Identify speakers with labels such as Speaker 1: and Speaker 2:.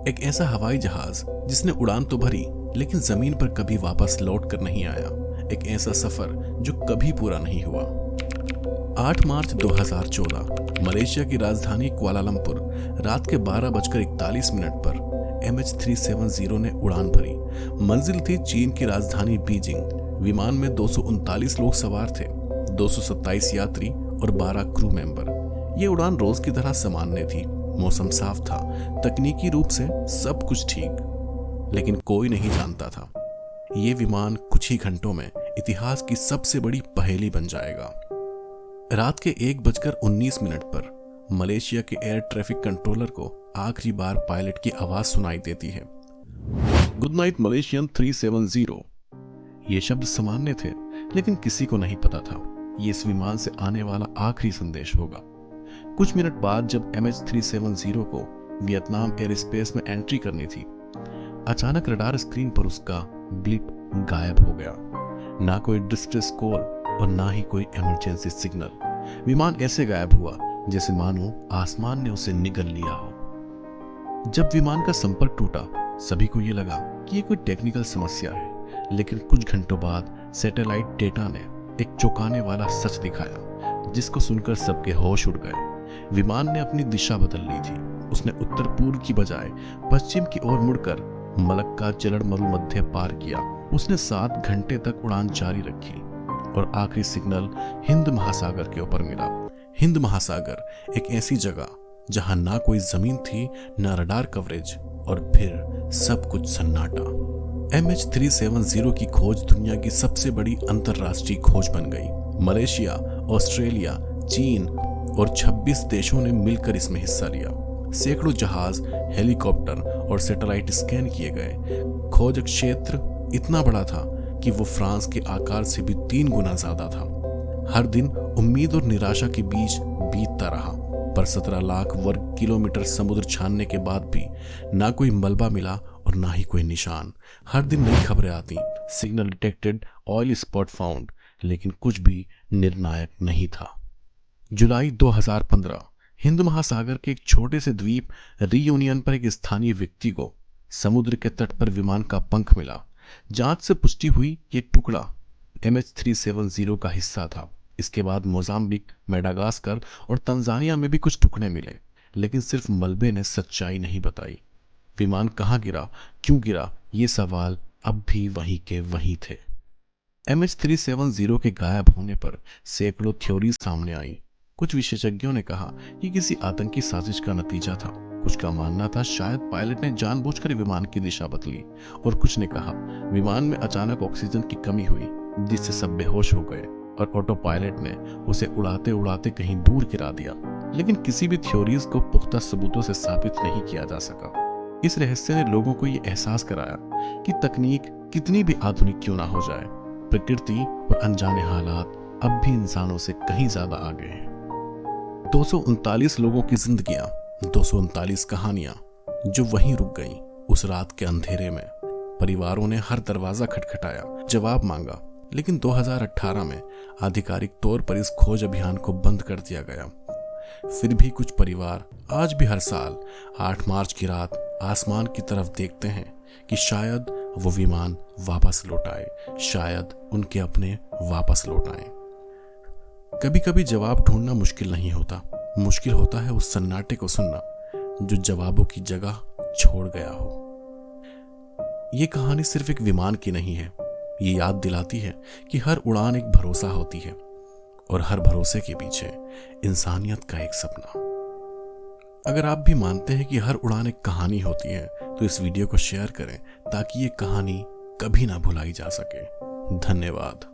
Speaker 1: एक ऐसा हवाई जहाज जिसने उड़ान तो भरी लेकिन जमीन पर कभी वापस लौट कर नहीं आया। एक ऐसा सफर जो कभी पूरा नहीं हुआ। 8 मार्च 2014 मलेशिया की राजधानी कुआलालंपुर रात के 12:41 पर MH370 ने उड़ान भरी। मंजिल थी चीन की राजधानी बीजिंग। विमान में 239 लोग सवार थे, 227 यात्री और 12 क्रू मेंबर। ये उड़ान रोज की तरह सामान्य थी। मौसम साफ था, तकनीकी रूप से सब कुछ ठीक, लेकिन कोई नहीं जानता था ये विमान कुछ ही घंटों में इतिहास की सबसे बड़ी पहेली बन जाएगा। रात के 1:19 पर मलेशिया के एयर ट्रैफिक कंट्रोलर को आखिरी बार पायलट की आवाज सुनाई देती है, गुड नाइट मलेशियन 370। ये शब्द सामान्य थे, लेकिन किसी को नहीं पता था ये इस विमान से आने वाला आखिरी संदेश होगा। कुछ मिनट बाद जब MH370 को वियतनाम एयर स्पेस में एंट्री करनी थी, अचानक रडार स्क्रीन पर उसका ब्लिप गायब हो गया। ना कोई डिस्ट्रेस कॉल और ना ही कोई इमरजेंसी सिग्नल। विमान ऐसे गायब हुआ जैसे मानो आसमान ने उसे निगल लिया हो। जब विमान का संपर्क टूटा, सभी को ये लगा कि ये कोई टेक्निकल समस्या है, लेकिन कुछ घंटों बाद सैटेलाइट डेटा ने एक चौंकाने वाला सच दिखाया, जिसको सुनकर सबके होश उड़ गए। विमान ने अपनी दिशा बदल ली थी। उसने उत्तर पूर्व की बजाय पश्चिम की ओर मुड़कर मलक्का चलड़ मरु मध्य पार किया। उसने 7 घंटे तक उड़ान जारी रखी और आखिरी सिग्नल हिंद महासागर के ऊपर मिला। हिंद महासागर एक ऐसी जगह जहां ना कोई जमीन थी, ना रडार कवरेज, और फिर सब कुछ सन्नाटा। MH370 की खोज दुनिया की सबसे बड़ी अंतरराष्ट्रीय खोज बन गई। मलेशिया, ऑस्ट्रेलिया, चीन और 26 देशों ने मिलकर इसमें हिस्सा लिया। सैकड़ों जहाज, हेलीकॉप्टर और सैटेलाइट स्कैन किए गए। खोज क्षेत्र इतना बड़ा था कि वो फ्रांस के आकार से भी 3 गुना ज्यादा था। हर दिन उम्मीद और निराशा के बीच बीतता रहा, पर 17 लाख वर्ग किलोमीटर समुद्र छानने के बाद भी ना कोई मलबा मिला और ना ही कोई निशान। हर दिन नई खबरें आती, signal detected, oil spot found, लेकिन कुछ भी निर्णायक नहीं था। जुलाई 2015 हिंद महासागर के एक छोटे से द्वीप रियूनियन पर एक स्थानीय व्यक्ति को समुद्र के तट पर विमान का पंख मिला। जांच से पुष्टि हुई ये टुकड़ा MH370 का हिस्सा था। इसके बाद मोजाम्बिक, मेडागास्कर और तंजानिया में भी कुछ टुकड़े मिले, लेकिन सिर्फ मलबे ने सच्चाई नहीं बताई। विमान कहाँ गिरा, क्यों गिरा, ये सवाल अब भी वहीं के वहीं थे। MH370 के गायब होने पर सैकड़ों थ्योरी सामने आई। कुछ विशेषज्ञों ने कहा कि किसी आतंकी साजिश का नतीजा था। कुछ का मानना था शायद पायलट ने जानबूझकर विमान की दिशा बदली, और कुछ ने कहा विमान में अचानक ऑक्सीजन की कमी हुई, जिससे सब बेहोश हो गए और ऑटो पायलट ने उसे उड़ाते उड़ाते कहीं दूर गिरा दिया। लेकिन किसी भी थ्योरीज को पुख्ता सबूतों से साबित नहीं किया जा सका। इस रहस्य ने लोगों को यह एहसास कराया कि तकनीक कितनी भी आधुनिक क्यों ना हो जाए, प्रकृति और अनजाने हालात अब भी इंसानों से कहीं ज्यादा आगे हैं। 239 लोगों की जिंदगियां, 239 कहानियां जो वहीं रुक गईं उस रात के अंधेरे में। परिवारों ने हर दरवाजा खटखटाया, जवाब मांगा, लेकिन 2018 में आधिकारिक तौर पर इस खोज अभियान को बंद कर दिया गया। फिर भी कुछ परिवार आज भी हर साल 8 मार्च की रात आसमान की तरफ देखते हैं कि शायद वो विमान वापस लौट आए, शायद उनके अपने वापस लौट आए। कभी कभी जवाब ढूंढना मुश्किल नहीं होता, मुश्किल होता है उस सन्नाटे को सुनना जो जवाबों की जगह छोड़ गया हो। ये कहानी सिर्फ एक विमान की नहीं है, ये याद दिलाती है कि हर उड़ान एक भरोसा होती है और हर भरोसे के पीछे इंसानियत का एक सपना। अगर आप भी मानते हैं कि हर उड़ान एक कहानी होती है, तो इस वीडियो को शेयर करें ताकि ये कहानी कभी ना भुलाई जा सके। धन्यवाद।